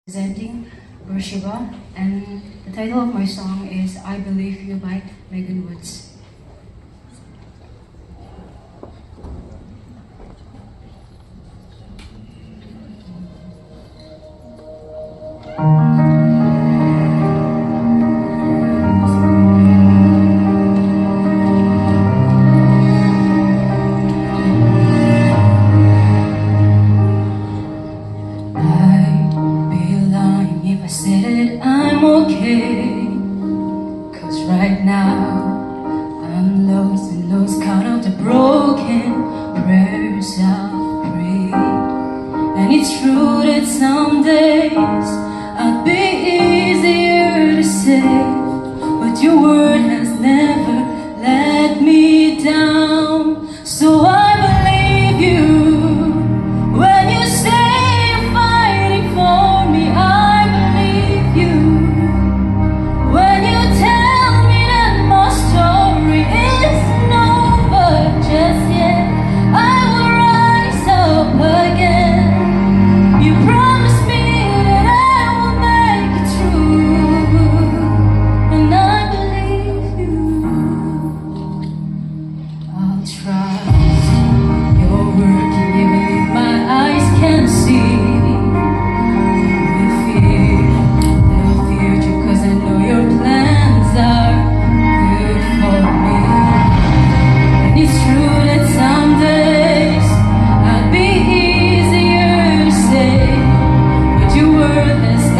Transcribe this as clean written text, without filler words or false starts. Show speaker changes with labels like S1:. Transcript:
S1: Presenting Bershiba, and the title of my song is I Believe You by Megan Woods. I said I'm okay, 'cause right now I'm lost and lost count of the broken prayers I've prayed. And it's true that some days I'd be easier to say, but your word has never let me down. So I believe you when you say you're fighting for me. This